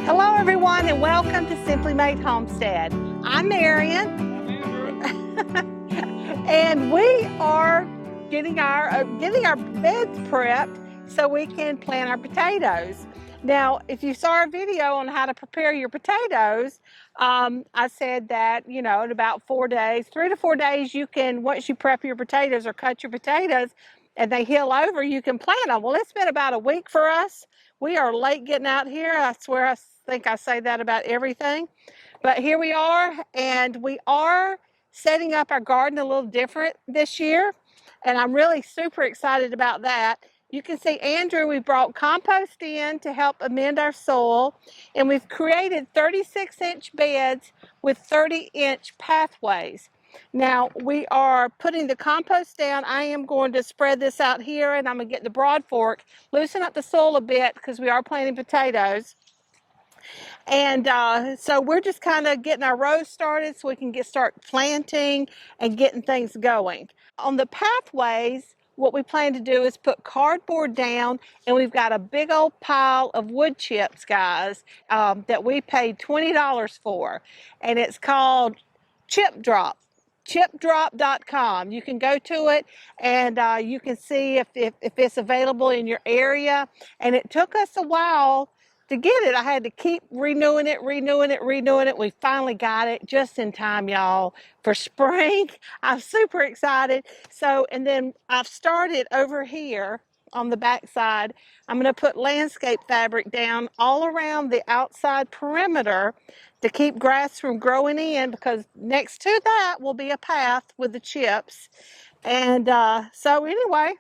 Hello everyone and welcome to Simply Made Homestead. I'm Marian. And we are getting our beds prepped so we can plant our potatoes. Now, if you saw our video on how to prepare your potatoes, I said that, in about 4 days, 3 to 4 days, you can, once you prep your potatoes or cut your potatoes and they heal over, you can plant them. Well, it's been about a week for us. We are late getting out here. I swear I think I say that about everything. But here we are, and we are setting up our garden a little different this year. And I'm really super excited about that. You can see Andrew, we brought compost in to help amend our soil. And we've created 36-inch beds with 30-inch pathways. Now we are putting the compost down. I am going to spread this out here, and I'm going to get the broad fork, loosen up the soil a bit because we are planting potatoes. And so we're just kind of getting our rows started so we can start planting and getting things going. On the pathways, what we plan to do is put cardboard down, and we've got a big old pile of wood chips, guys, that we paid $20 for. And it's called Chip Drop. chipdrop.com. You can go to it and you can see if it's available in your area. And it took us a while to get it. I had to keep renewing it. We finally got it just in time, y'all, for spring. I'm super excited. So, and then I've started over here on the back side. I'm going to put landscape fabric down all around the outside perimeter to keep grass from growing in, because next to that will be a path with the chips. And so anyway,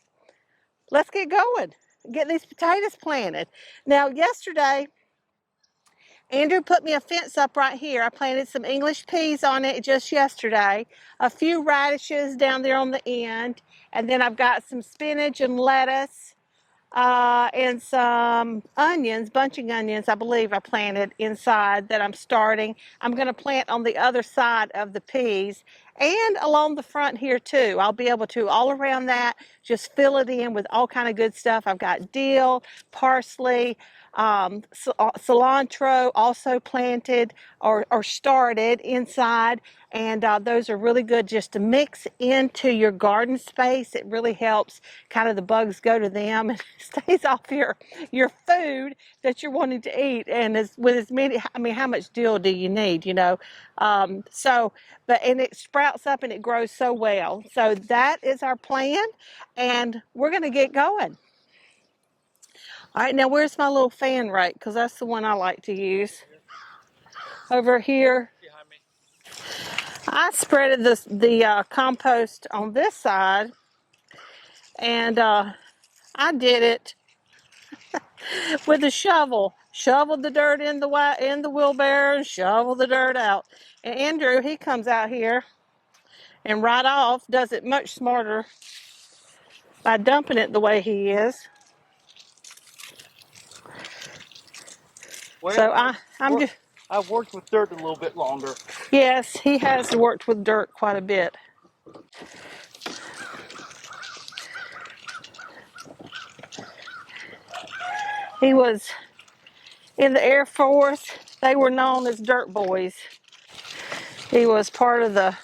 let's get going. Get these potatoes planted. Now, yesterday, Andrew put me a fence up right here. I planted some English peas on it just yesterday, a few radishes down there on the end, and then I've got some spinach and lettuce and some onions, bunching onions, I believe I planted inside that I'm starting. I'm going to plant on the other side of the peas and along the front here too. I'll be able to, all around that, just fill it in with all kind of good stuff. I've got dill, parsley, cilantro also planted or started inside, and those are really good just to mix into your garden space. It really helps kind of the bugs go to them and stays off your food that you're wanting to eat. And with as many, I mean, how much dill do you need, and it sprouts up and it grows so well. So that is our plan, and we're going to get going. All right, now where's my little fan rake? Because that's the one I like to use. Over here. Behind me. I spreaded the compost on this side, and I did it with a shovel. Shoveled the dirt in the wheelbarrow and shoveled the dirt out. And Andrew, he comes out here and right off does it much smarter by dumping it the way he is. Well, so I've worked with dirt a little bit longer. Yes, he has worked with dirt quite a bit. He was in the Air Force. They were known as dirt boys. He was part of the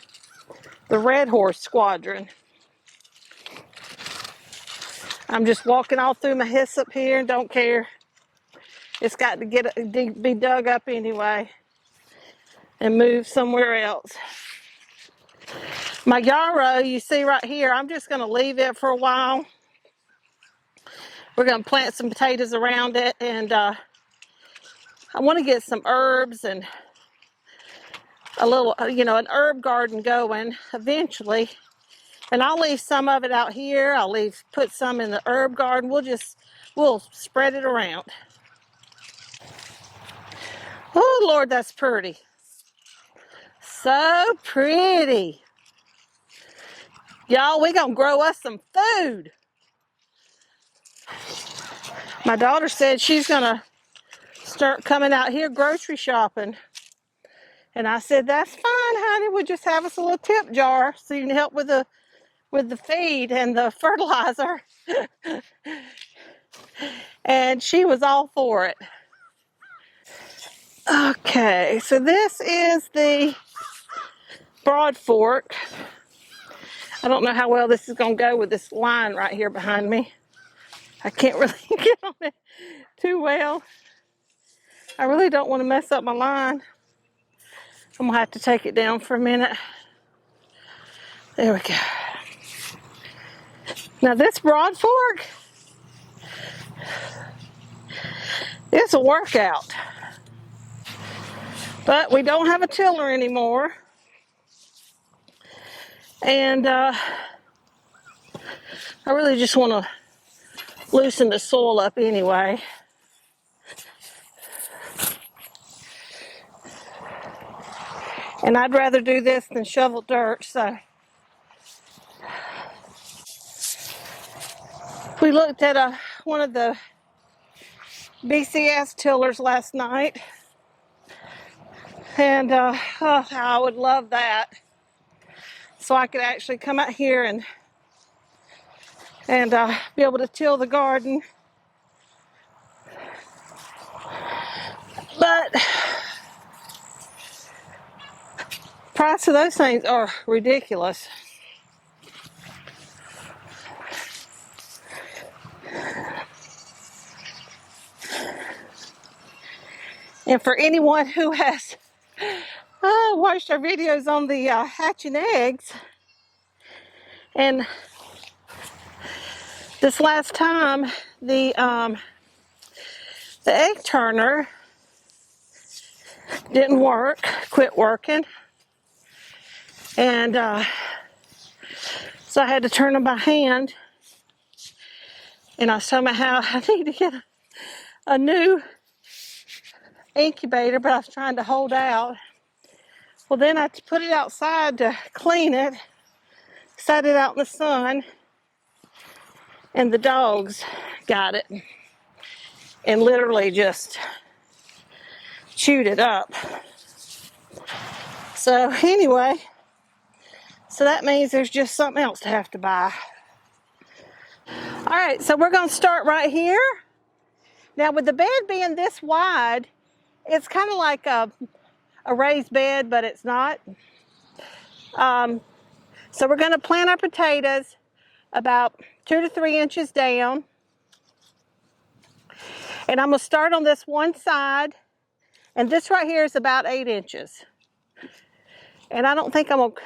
Red Horse Squadron. I'm just walking all through my hyssop here and don't care. It's got to be dug up anyway and moved somewhere else. My yarrow, you see right here, I'm just going to leave it for a while. We're going to plant some potatoes around it, and I want to get some herbs and a little, an herb garden going eventually. And I'll leave some of it out here. I'll put some in the herb garden. We'll spread it around. Oh, Lord, that's pretty. So pretty. Y'all, we're going to grow us some food. My daughter said she's going to start coming out here grocery shopping. And I said, that's fine, honey. We'll just have us a little tip jar so you can help with the feed and the fertilizer. And she was all for it. Okay, so this is the broad fork. I don't know how well this is going to go with this line right here behind me. I can't really get on it too well. I really don't want to mess up my line. I'm going to have to take it down for a minute. There we go. Now this broad fork, it's a workout. But we don't have a tiller anymore. And I really just want to loosen the soil up anyway. And I'd rather do this than shovel dirt, so. We looked at one of the BCS tillers last night. And oh, I would love that. So I could actually come out here and be able to till the garden. But price of those things are ridiculous. And for anyone who has watched our videos on the hatching eggs, and this last time the egg turner didn't work, quit working, and so I had to turn them by hand. And I somehow I need to get a new incubator, but I was trying to hold out. Well, then I put it outside to clean it, set it out in the sun, and the dogs got it and literally just chewed it up. So anyway, so that means there's just something else to have to buy. All right, so we're going to start right here. Now with the bed being this wide, it's kind of like a raised bed, but it's not. So we're going to plant our potatoes about 2 to 3 inches down. And I'm going to start on this one side. And this right here is about 8 inches. And I don't think I'm going to...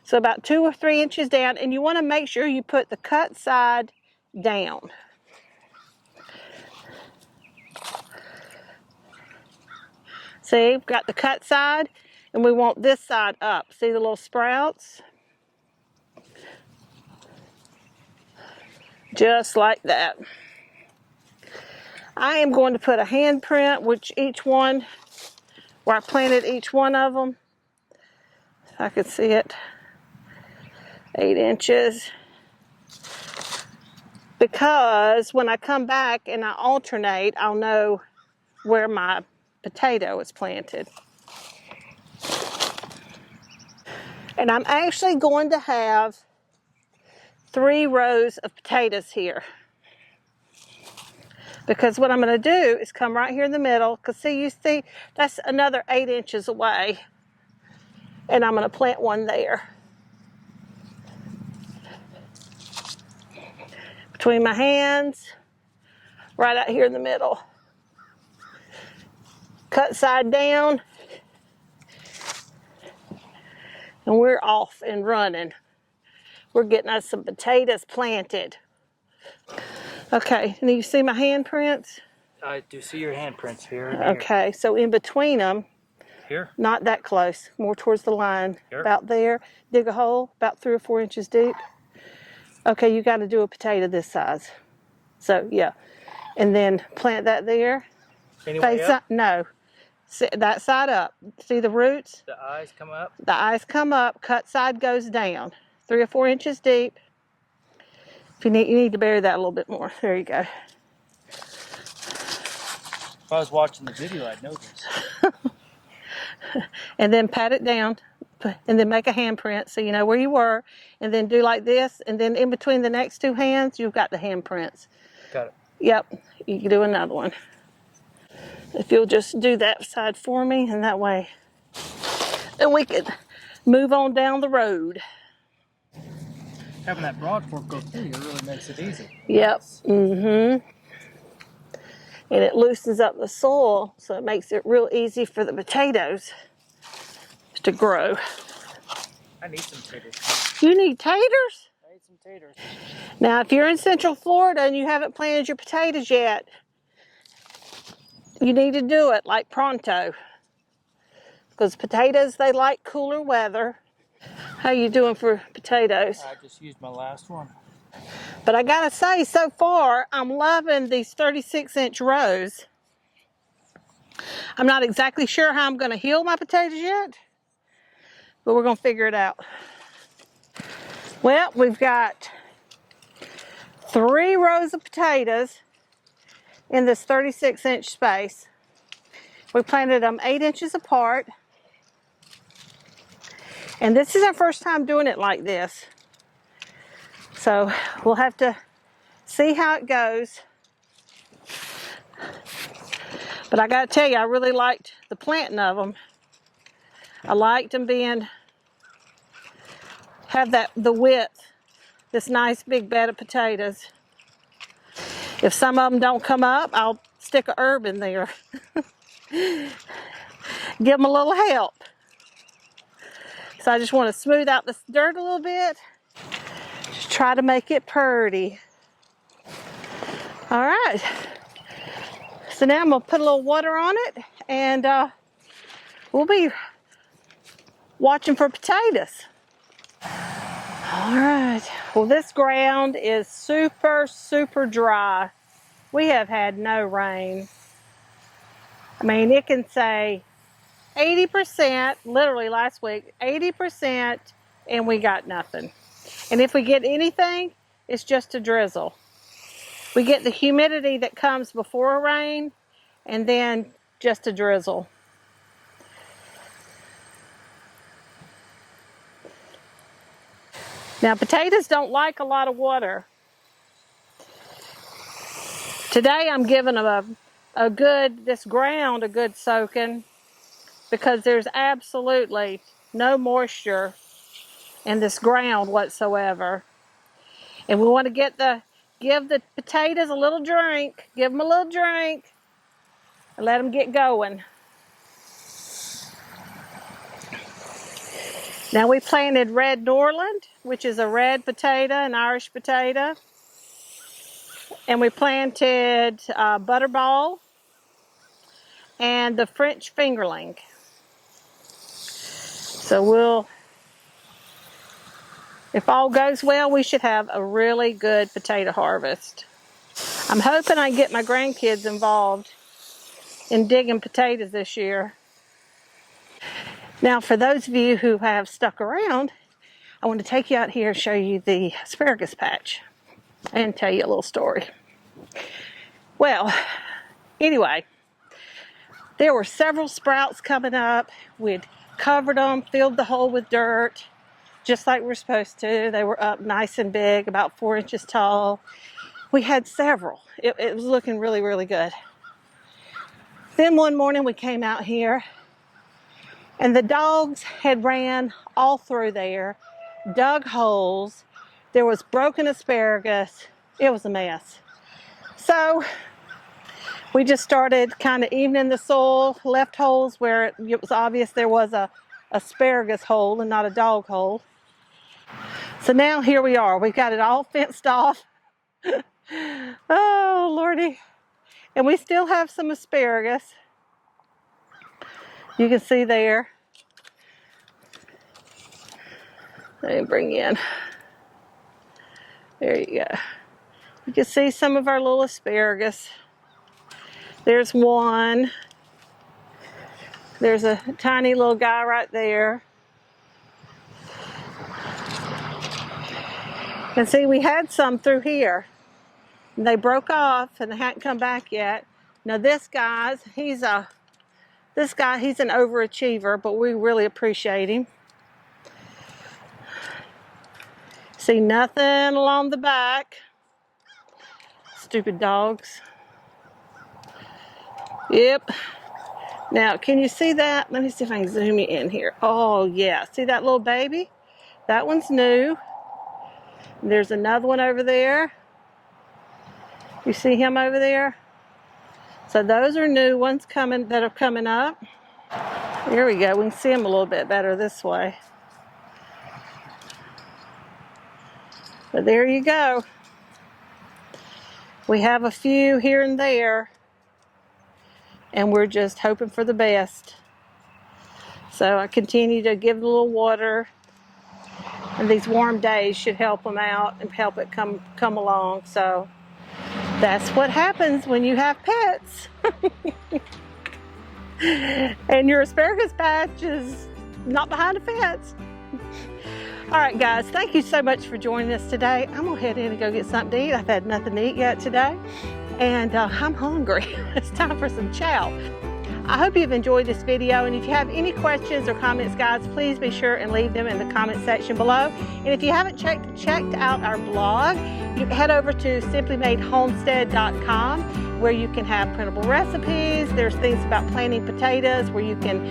So about 2 or 3 inches down. And you want to make sure you put the cut side down. See, we've got the cut side, and we want this side up. See the little sprouts? Just like that. I am going to put a handprint, which each one, where I planted each one of them. If I could see it. 8 inches. Because when I come back and I alternate, I'll know where my potato is planted. And I'm actually going to have 3 rows of potatoes here. Because what I'm going to do is come right here in the middle. Because see, you see, that's another 8 inches away. And I'm going to plant one there. Between my hands, right out here in the middle. Cut side down. And we're off and running. We're getting us some potatoes planted. Okay, and you see my handprints? I do see your handprints here. Okay, so in between them, here? Not that close, more towards the line, Here? About there. Dig a hole about 3 or 4 inches deep. Okay, you got to do a potato this size. So yeah, and then plant that there. Anyway up? No, that side up. See the roots? The eyes come up? The eyes come up, cut side goes down. 3 or 4 inches deep. If you need to bury that a little bit more. There you go. If I was watching the video, I'd know this. And then pat it down, and then make a handprint so you know where you were, and then do like this, and then in between the next 2 hands, you've got the handprints. Got it. Yep, you can do another one. If you'll just do that side for me, and that way, then we could move on down the road. Having that broad fork go through here really makes it easy. Yep. Nice. And it loosens up the soil, so it makes it real easy for the potatoes to grow. I need some taters. You need taters? I need some taters. Now, if you're in Central Florida and you haven't planted your potatoes yet, you need to do it like pronto. Because potatoes, they like cooler weather. How you doing for potatoes? I just used my last one. But I gotta say, so far, I'm loving these 36-inch rows. I'm not exactly sure how I'm gonna heal my potatoes yet, but we're gonna figure it out. Well, we've got 3 rows of potatoes in this 36-inch space. We planted them 8 inches apart. And this is our first time doing it like this. So we'll have to see how it goes. But I gotta tell you, I really liked the planting of them. I liked them have the width, this nice big bed of potatoes. If some of them don't come up, I'll stick a herb in there. Give them a little help. So I just want to smooth out the dirt a little bit. Just try to make it pretty. All right. So now I'm going to put a little water on it, and we'll be watching for potatoes. All right. Well, this ground is super, super dry. We have had no rain. I mean, it can say 80%, literally last week, 80%, and we got nothing. And if we get anything, it's just a drizzle. We get the humidity that comes before a rain, and then just a drizzle. Now, potatoes don't like a lot of water. Today, I'm giving them this ground a good soaking, because there's absolutely no moisture in this ground whatsoever. And we want to give the potatoes a little drink, give them a little drink, and let them get going. Now we planted red Norland, which is a red potato, an Irish potato. And we planted butterball and the French fingerling. So if all goes well, we should have a really good potato harvest. I'm hoping I get my grandkids involved in digging potatoes this year. Now, for those of you who have stuck around, I want to take you out here and show you the asparagus patch and tell you a little story. Well, anyway, there were several sprouts coming up. We'd covered them, filled the hole with dirt, just like we're supposed to. They were up nice and big, about 4 inches tall. We had several. It was looking really, really good. Then one morning we came out here, and the dogs had ran all through there, dug holes. There was broken asparagus. It was a mess. So we just started kind of evening the soil, left holes where it was obvious there was a asparagus hole and not a dog hole. So now here we are. We've got it all fenced off. Oh, Lordy. And we still have some asparagus. You can see there. Let me bring you in. There you go. You can see some of our little asparagus. There's one. There's a tiny little guy right there. And see, we had some through here. And they broke off and they hadn't come back yet. Now this guy, he's an overachiever, but we really appreciate him. See nothing along the back. Stupid dogs. Yep. Now, can you see that? Let me see if I can zoom you in here. Oh, yeah. See that little baby? That one's new. There's another one over there. You see him over there? So those are new ones that are coming up. Here we go. We can see them a little bit better this way. But there you go. We have a few here and there, and we're just hoping for the best. So I continue to give it a little water, and these warm days should help them out and help it come along. So that's what happens when you have pets. And your asparagus patch is not behind a fence. All right, guys, thank you so much for joining us today. I'm gonna head in and go get something to eat. I've had nothing to eat yet today, and I'm hungry. It's time for some chow. I hope you've enjoyed this video, and if you have any questions or comments, guys, please be sure and leave them in the comment section below. And if you haven't checked out our blog, you can head over to simplymadehomestead.com, where you can have printable recipes. There's things about planting potatoes where you can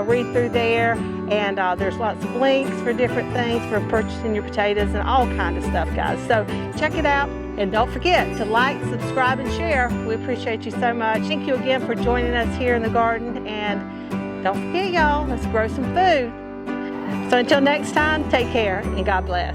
read through there, and there's lots of links for different things for purchasing your potatoes and all kinds of stuff, guys. So check it out. And don't forget to like, subscribe, and share. We appreciate you so much. Thank you again for joining us here in the garden. And don't forget, y'all, let's grow some food. So until next time, take care and God bless.